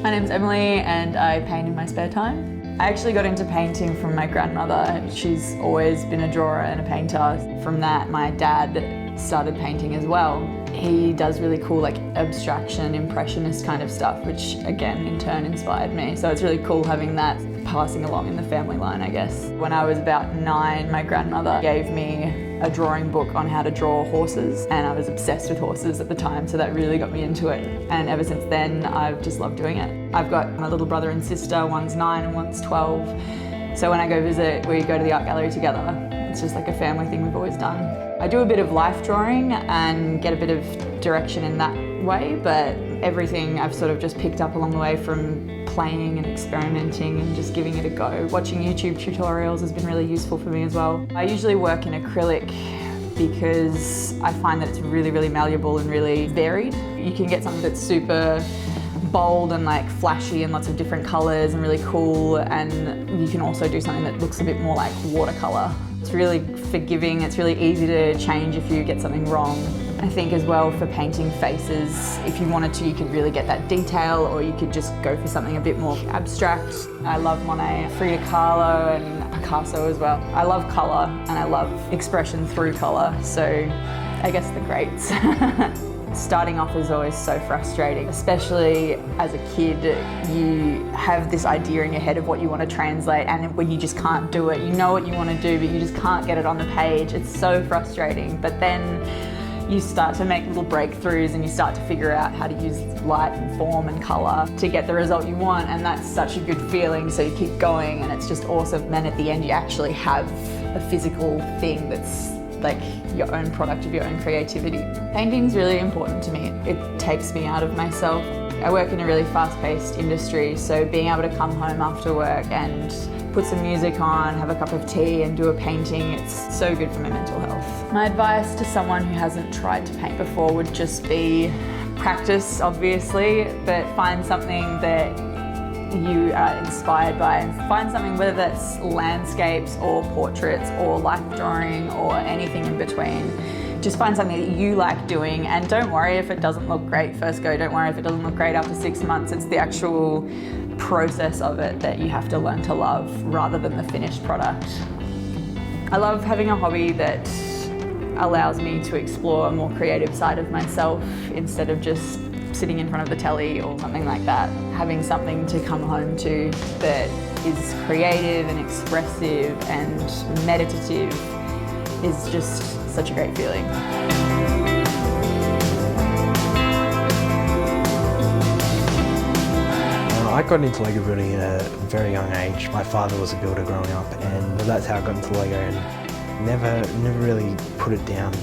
My name's Emily and I paint in my spare time. I actually got into painting from my grandmother. She's always been a drawer and a painter. From that, my dad started painting as well. He does really cool like abstraction, impressionist kind of stuff, which again in turn inspired me. So it's really cool having that passing along in the family line, I guess. When I was about 9, my grandmother gave me a drawing book on how to draw horses, and I was obsessed with horses at the time, so that really got me into it. And ever since then, I've just loved doing it. I've got my little brother and sister, one's 9 and one's 12. So when I go visit, we go to the art gallery together. It's just like a family thing we've always done. I do a bit of life drawing and get a bit of direction in that way, but everything I've sort of just picked up along the way from playing and experimenting and just giving it a go. Watching YouTube tutorials has been really useful for me as well. I usually work in acrylic because I find that it's really, really malleable and really varied. You can get something that's super bold and like flashy and lots of different colors and really cool, and you can also do something that looks a bit more like watercolor. It's really forgiving, it's really easy to change if you get something wrong. I think as well for painting faces, if you wanted to, you could really get that detail, or you could just go for something a bit more abstract. I love Monet, Frida Kahlo and Picasso as well. I love colour and I love expression through colour, so I guess the greats. Starting off is always so frustrating, especially as a kid. You have this idea in your head of what you want to translate, and when you just can't do it, you know what you want to do, but you just can't get it on the page. It's so frustrating. But then you start to make little breakthroughs and you start to figure out how to use light and form and colour to get the result you want, and that's such a good feeling, so you keep going and it's just awesome. And then at the end you actually have a physical thing that's like your own product of your own creativity. Painting's really important to me. It takes me out of myself. I work in a really fast-paced industry, so being able to come home after work and put some music on, have a cup of tea and do a painting, it's so good for my mental health. My advice to someone who hasn't tried to paint before would just be practice, obviously, but find something that you are inspired by, and find something, whether that's landscapes or portraits or life drawing or anything in between. Just find something that you like doing, and don't worry if it doesn't look great first go, don't worry if it doesn't look great after 6 months. It's the actual process of it that you have to learn to love rather than the finished product. I love having a hobby that allows me to explore a more creative side of myself instead of just sitting in front of the telly or something like that. Having something to come home to that is creative and expressive and meditative is just such a great feeling. I got into Lego building at a very young age. My father was a builder growing up, and that's how I got into Lego, and never really put it down.